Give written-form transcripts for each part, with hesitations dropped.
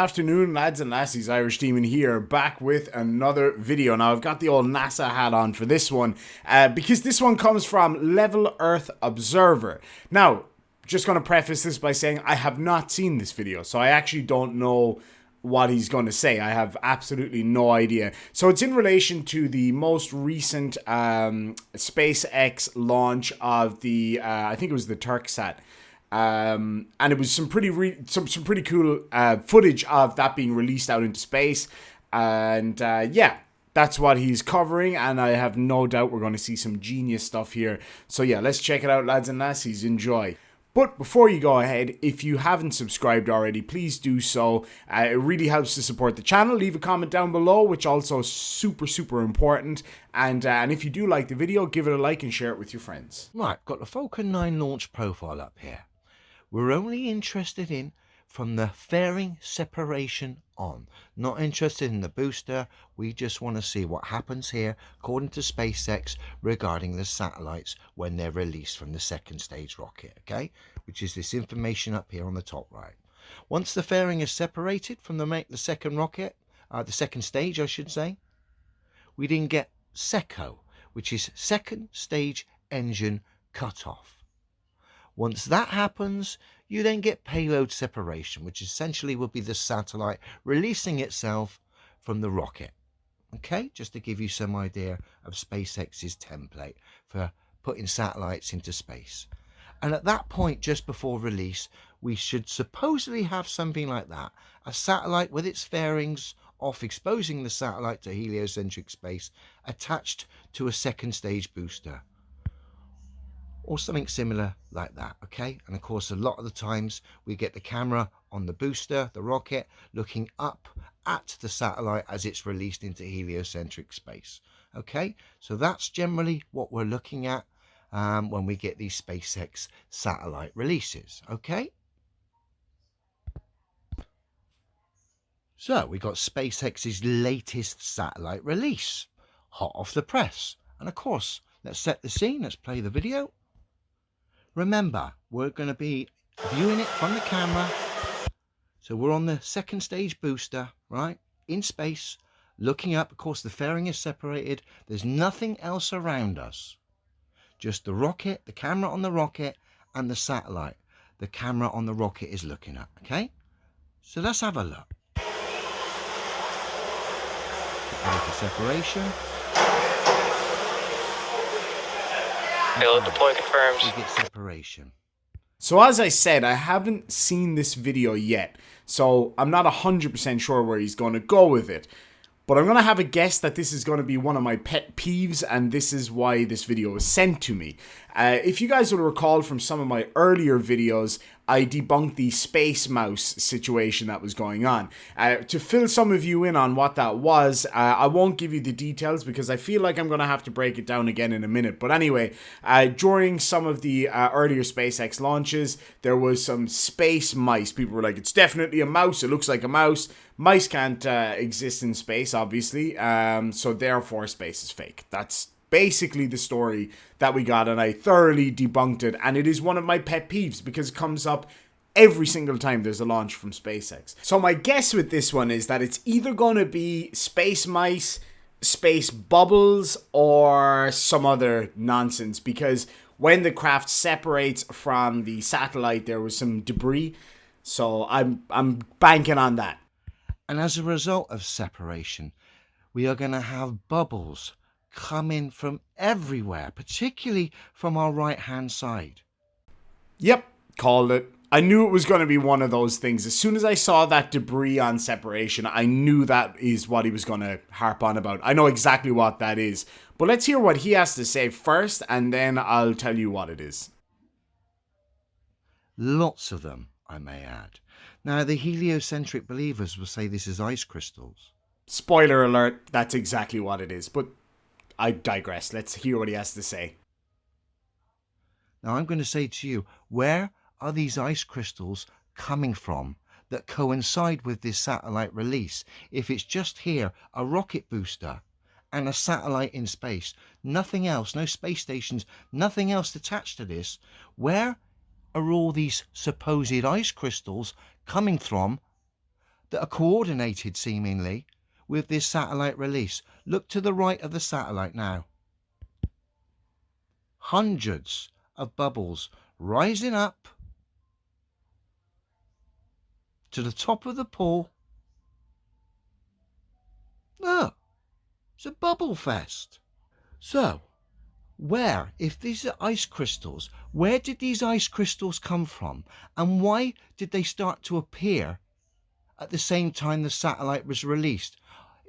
afternoon, lads and lassies. Irish Demon here, back with another video. Now, I've got the old NASA hat on for this one, because this one comes from Level Earth Observer. Now, just going to preface this by saying I have not seen this video, so I actually don't know what he's going to say. I have absolutely no idea. So it's in relation to the most recent SpaceX launch of the, I think it was the TurkSat. And it was some pretty cool footage of that being released out into space, and yeah, that's what he's covering, and I have no doubt we're going to see some genius stuff here. So yeah, let's check it out, lads and lassies. Enjoy. But before you go ahead, if you haven't subscribed already, please do so. It really helps to support the channel. Leave a comment down below, which also is super important. And if you do like the video, give it a like and share it with your friends. Right, got the Falcon 9 launch profile up here. We're only interested in from the fairing separation on. Not interested in the booster. We just want to see what happens here, according to SpaceX, regarding the satellites when they're released from the second stage rocket, okay? Which is this information up here on the top right. Once the fairing is separated from the second rocket, the second stage, I should say, we then get SECO, which is second stage engine cutoff. Once that happens, you then get payload separation, which essentially will be the satellite releasing itself from the rocket. Okay, just to give you some idea of SpaceX's template for putting satellites into space. And at that point, just before release, we should supposedly have something like that. A satellite with its fairings off, exposing the satellite to heliocentric space, attached to a second stage booster, or something similar like that, okay? And of course, a lot of the times we get the camera on the booster, the rocket, looking up at the satellite as it's released into heliocentric space, okay? So that's generally what we're looking at when we get these SpaceX satellite releases, okay? So we got SpaceX's latest satellite release, hot off the press. And of course, let's set the scene, let's play the video. Remember, we're going to be viewing it from the camera. So we're on the second stage booster, right? In space, looking up. Of course, the fairing is separated. There's nothing else around us. Just the rocket, the camera on the rocket, and the satellite. The camera on the rocket is looking up, okay? So let's have a look. Get ready for separation. Payload deploy confirmed. We get separation. So as I said, I haven't seen this video yet, so I'm not 100% sure where he's going to go with it. But I'm going to have a guess that this is going to be one of my pet peeves, and this is why this video was sent to me. If you guys will recall from some of my earlier videos, I debunked the space mouse situation that was going on. To fill some of you in on what that was, I won't give you the details because I feel like I'm going to have to break it down again in a minute. But anyway, during some of the earlier SpaceX launches, there was some space mice. People were like, it's definitely a mouse, it looks like a mouse. Mice can't exist in space, obviously, so therefore space is fake. That's basically the story that we got, and I thoroughly debunked it, and it is one of my pet peeves because it comes up every single time there's a launch from SpaceX. So my guess with this one is that it's either going to be space mice, space bubbles, or some other nonsense, because when the craft separates from the satellite, there was some debris, so I'm banking on that. And as a result of separation, we are going to have bubbles coming from everywhere, particularly from our right hand side. Yep, called it. I knew it was going to be one of those things. As soon as I saw that debris on separation, I knew that is what he was going to harp on about. I know exactly what that is. But let's hear what he has to say first, and then I'll tell you what it is. Lots of them, I may add. Now, the heliocentric believers will say this is ice crystals. Spoiler alert, that's exactly what it is. But I digress. Let's hear what he has to say. Now, I'm going to say to you, where are these ice crystals coming from that coincide with this satellite release? If it's just here, a rocket booster and a satellite in space, nothing else, no space stations, nothing else attached to this, where are all these supposed ice crystals coming from that are coordinated seemingly with this satellite release. Look to the right of the satellite now. Hundreds of bubbles rising up to the top of the pool. Look, it's a bubble fest. So, if these are ice crystals, where did these ice crystals come from? And why did they start to appear at the same time the satellite was released?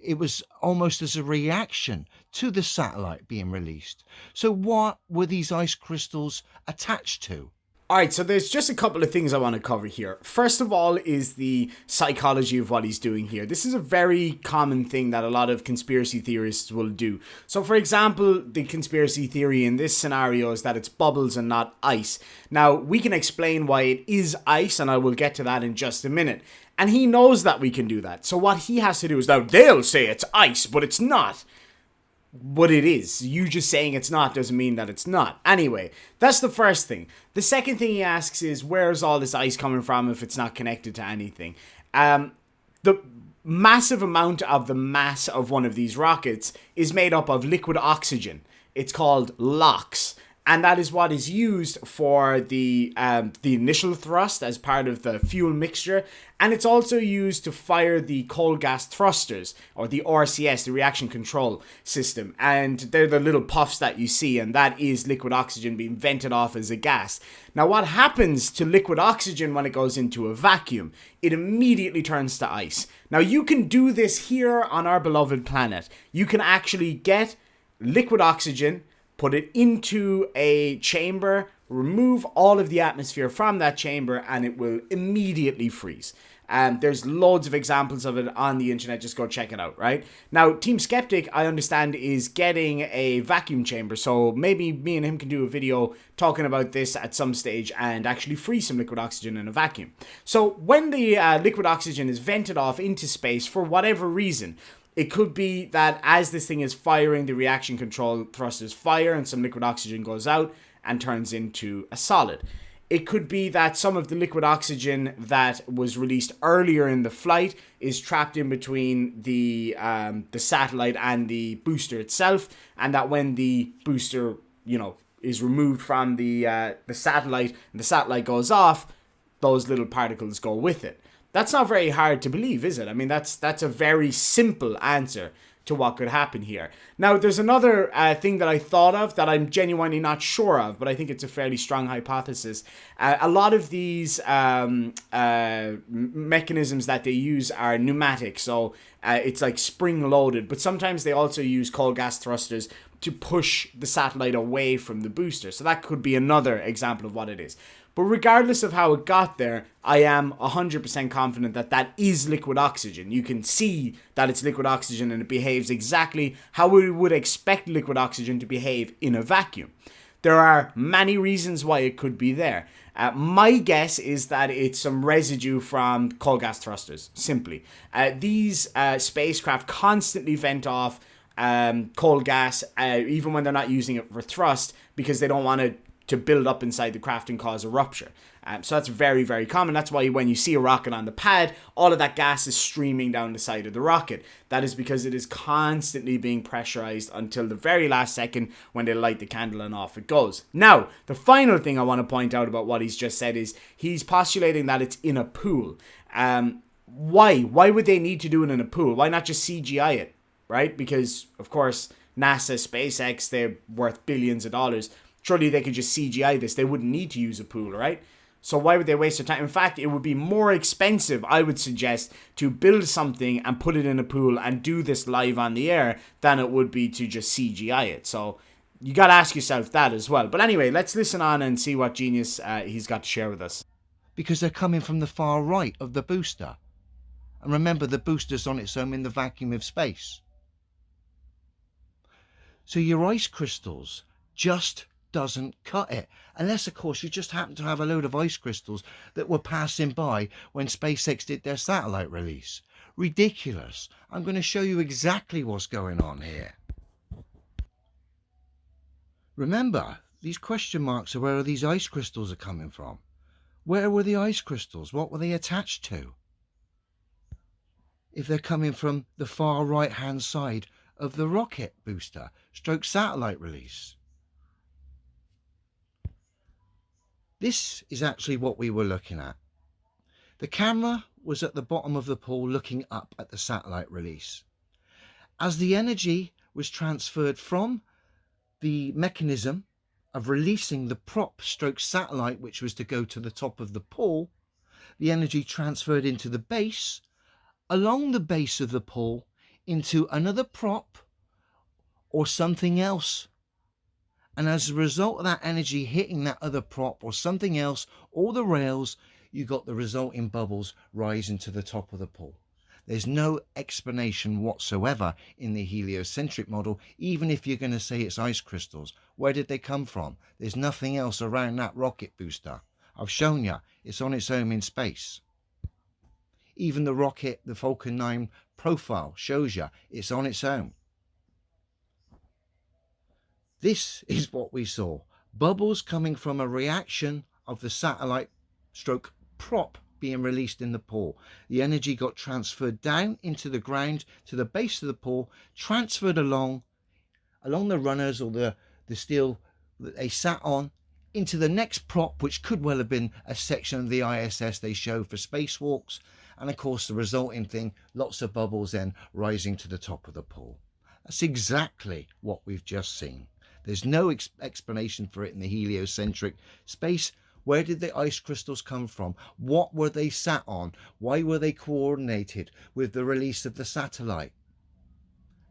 It was almost as a reaction to the satellite being released. So what were these ice crystals attached to? Alright, so there's just a couple of things I want to cover here. First of all is the psychology of what he's doing here. This is a very common thing that a lot of conspiracy theorists will do. So for example, the conspiracy theory in this scenario is that it's bubbles and not ice. Now, we can explain why it is ice, and I will get to that in just a minute. And he knows that we can do that. So what he has to do is, now they'll say it's ice, but it's not. What it is. You just saying it's not doesn't mean that it's not. Anyway, that's the first thing. The second thing he asks is, where's all this ice coming from if it's not connected to anything? The massive amount of the mass of one of these rockets is made up of liquid oxygen. It's called LOX. And that is what is used for the initial thrust as part of the fuel mixture. And it's also used to fire the cold gas thrusters, or the RCS, the reaction control system. And they're the little puffs that you see, and that is liquid oxygen being vented off as a gas. Now, what happens to liquid oxygen when it goes into a vacuum? It immediately turns to ice. Now, you can do this here on our beloved planet. You can actually get liquid oxygen, put it into a chamber, remove all of the atmosphere from that chamber, and it will immediately freeze. There's loads of examples of it on the internet. Just go check it out, right? Now, Team Skeptic, I understand, is getting a vacuum chamber. So maybe me and him can do a video talking about this at some stage and actually freeze some liquid oxygen in a vacuum. So when the liquid oxygen is vented off into space for whatever reason, it could be that as this thing is firing, the reaction control thrusters fire and some liquid oxygen goes out and turns into a solid. It could be that some of the liquid oxygen that was released earlier in the flight is trapped in between the satellite and the booster itself, and that when the booster, is removed from the satellite and the satellite goes off, those little particles go with it. That's not very hard to believe, is it? I mean, that's a very simple answer to what could happen here. Now, there's another thing that I thought of that I'm genuinely not sure of, but I think it's a fairly strong hypothesis. A lot of these mechanisms that they use are pneumatic, so it's like spring-loaded, but sometimes they also use cold gas thrusters to push the satellite away from the booster. So that could be another example of what it is. But regardless of how it got there, I am 100% confident that that is liquid oxygen. You can see that it's liquid oxygen and it behaves exactly how we would expect liquid oxygen to behave in a vacuum. There are many reasons why it could be there. My guess is that it's some residue from cold gas thrusters, simply. These spacecraft constantly vent off cold gas, even when they're not using it for thrust, because they don't want to build up inside the craft and cause a rupture. So that's very, very common. That's why when you see a rocket on the pad, all of that gas is streaming down the side of the rocket. That is because it is constantly being pressurized until the very last second when they light the candle and off it goes. Now, the final thing I want to point out about what he's just said is he's postulating that it's in a pool. Why? Why would they need to do it in a pool? Why not just CGI it, right? Because, of course, NASA, SpaceX, they're worth billions of dollars. Surely they could just CGI this. They wouldn't need to use a pool, right? So why would they waste their time? In fact, it would be more expensive, I would suggest, to build something and put it in a pool and do this live on the air than it would be to just CGI it. So you got to ask yourself that as well. But anyway, let's listen on and see what genius he's got to share with us. Because they're coming from the far right of the booster. And remember, the booster's on its own in the vacuum of space. So your ice crystals just doesn't cut it, unless of course you just happen to have a load of ice crystals that were passing by when SpaceX did their satellite release. Ridiculous. I'm going to show you exactly what's going on here. Remember, these question marks are where these ice crystals are coming from. Where were the ice crystals? What were they attached to? if they're coming from the far right hand side of the rocket booster stroke satellite release. This is actually what we were looking at. The camera was at the bottom of the pool looking up at the satellite release. As the energy was transferred from the mechanism of releasing the prop stroke satellite, which was to go to the top of the pool, the energy transferred into the base, along the base of the pool, into another prop or something else. And as a result of that energy hitting that other prop or something else, or the rails, you got the resulting bubbles rising to the top of the pool. There's no explanation whatsoever in the heliocentric model, even if you're going to say it's ice crystals. Where did they come from? There's nothing else around that rocket booster. I've shown you, it's on its own in space. Even the rocket, the Falcon 9 profile shows you it's on its own. This is what we saw. Bubbles coming from a reaction of the satellite stroke prop being released in the pool. The energy got transferred down into the ground to the base of the pool, transferred along the runners or the steel that they sat on into the next prop, which could well have been a section of the ISS they show for spacewalks. And of course, the resulting thing, lots of bubbles then rising to the top of the pool. That's exactly what we've just seen. There's no explanation for it in the heliocentric space. Where did the ice crystals come from? What were they sat on? Why were they coordinated with the release of the satellite?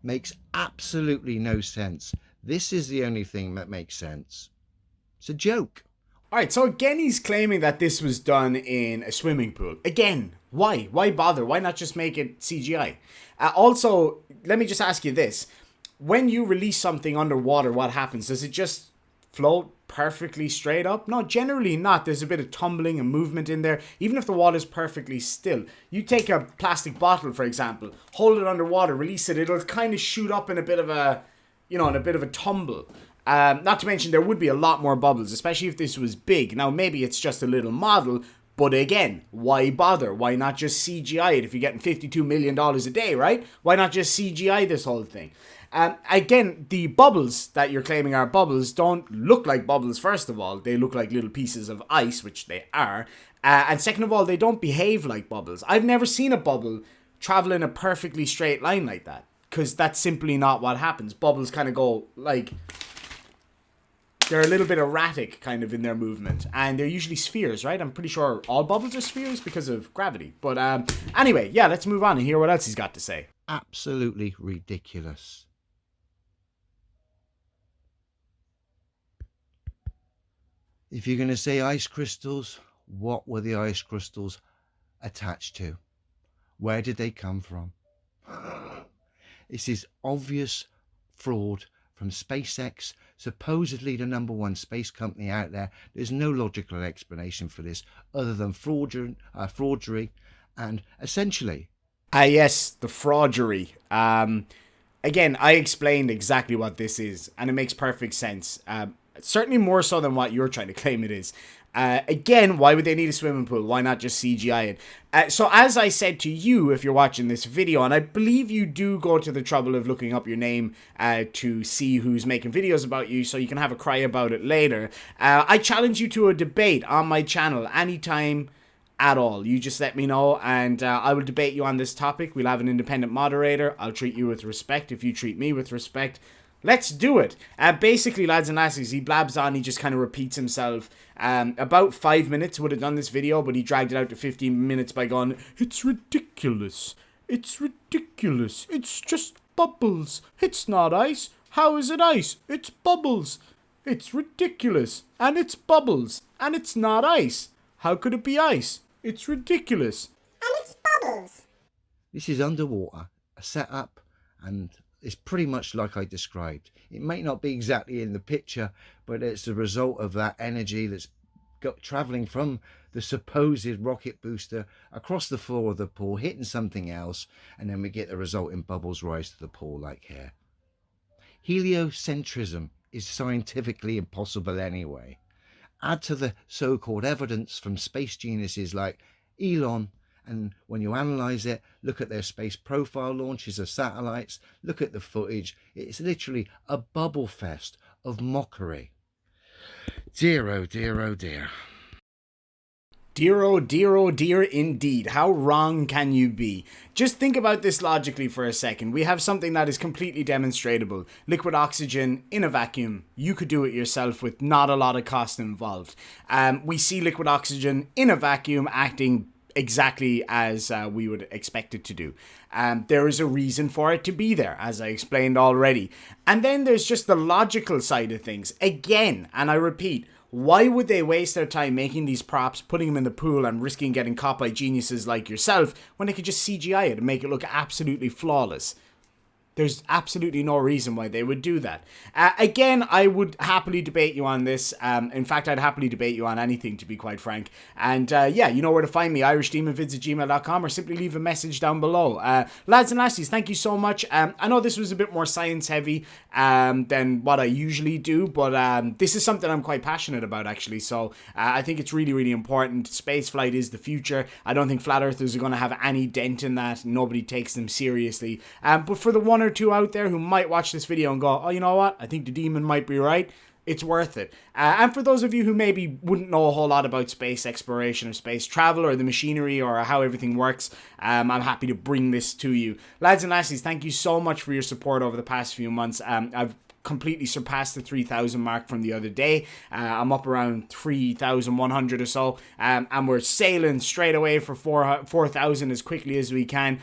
Makes absolutely no sense. This is the only thing that makes sense. It's a joke. Alright, so again he's claiming that this was done in a swimming pool. Again, why? Why bother? Why not just make it CGI? Also, let me just ask you this. When you release something underwater, what happens? Does it just float perfectly straight up? No, generally not. There's a bit of tumbling and movement in there, even if the water's perfectly still. You take a plastic bottle, for example, hold it underwater, release it, it'll kind of shoot up in a bit of a, in a bit of a tumble. Not to mention there would be a lot more bubbles, especially if this was big. Now, maybe it's just a little model, but again, why bother? Why not just CGI it if you're getting $52 million a day, right? Why not just CGI this whole thing? Again, the bubbles that you're claiming are bubbles don't look like bubbles, first of all. They look like little pieces of ice, which they are. And second of all, they don't behave like bubbles. I've never seen a bubble travel in a perfectly straight line like that, because that's simply not what happens. Bubbles kind of go like... they're a little bit erratic kind of in their movement. And they're usually spheres, right? I'm pretty sure all bubbles are spheres because of gravity. But anyway, yeah, let's move on and hear what else he's got to say. Absolutely ridiculous. If you're going to say ice crystals, what were the ice crystals attached to? Where did they come from? This is obvious fraud from SpaceX, supposedly the #1 space company out there. There's no logical explanation for this other than fraudery and essentially... yes, the fraudery. Again, I explained exactly what this is, and it makes perfect sense. Certainly more so than what you're trying to claim it is. Again, why would they need a swimming pool? Why not just CGI it? So as I said to you, if you're watching this video, and I believe you do go to the trouble of looking up your name to see who's making videos about you so you can have a cry about it later, I challenge you to a debate on my channel anytime at all. You just let me know and I will debate you on this topic. We'll have an independent moderator. I'll treat you with respect if you treat me with respect. Let's do it. Basically, lads and lassies, he blabs on, he just kind of repeats himself. About 5 minutes would have done this video, but he dragged it out to 15 minutes by going, "It's ridiculous. It's ridiculous. It's just bubbles. It's not ice. How is it ice? It's bubbles. It's ridiculous. And it's bubbles. And it's not ice. How could it be ice? It's ridiculous. And it's bubbles." This is underwater, a setup, and it's pretty much like I described. It may not be exactly in the picture, but it's the result of that energy that's traveling from the supposed rocket booster across the floor of the pool, hitting something else, and then we get the resulting bubbles rise to the pool like here. Heliocentrism is scientifically impossible anyway. Add to the so-called evidence from space geniuses like Elon And when you analyze it, look at their space profile launches of satellites, look at the footage. It's literally a bubble fest of mockery. Dear, oh dear, oh dear. Dear, oh dear indeed. How wrong can you be? Just think about this logically for a second. We have something that is completely demonstrable. Liquid oxygen in a vacuum. You could do it yourself with not a lot of cost involved. We see liquid oxygen in a vacuum acting exactly as we would expect it to do. There is a reason for it to be there, as I explained already. And then there's just the logical side of things. Again, and I repeat, why would they waste their time making these props, putting them in the pool and risking getting caught by geniuses like yourself when they could just CGI it and make it look absolutely flawless? There's absolutely no reason why they would do that. Again, I would happily debate you on this. In fact, I'd happily debate you on anything, to be quite frank. And yeah, you know where to find me, irishdemonvids@gmail.com, or simply leave a message down below. Lads and lassies, thank you so much. I know this was a bit more science heavy than what I usually do, but this is something I'm quite passionate about, actually. So I think it's really, really important. Spaceflight is the future. I don't think flat earthers are going to have any dent in that. Nobody takes them seriously. But for the one or two out there who might watch this video and go, oh, you know what, I think the demon might be right, it's worth it. And for those of you who maybe wouldn't know a whole lot about space exploration or space travel or the machinery or how everything works, I'm happy to bring this to you. Lads and lassies, thank you so much for your support over the past few months. I've completely surpassed the 3,000 mark from the other day. I'm up around 3,100 or so, and we're sailing straight away for 4,000 as quickly as we can.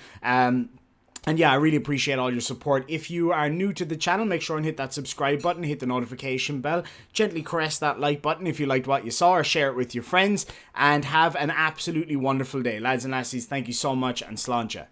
And yeah, I really appreciate all your support. If you are new to the channel, make sure and hit that subscribe button, hit the notification bell, gently caress that like button if you liked what you saw, or share it with your friends, and have an absolutely wonderful day. Lads and lassies, thank you so much, and sláinte.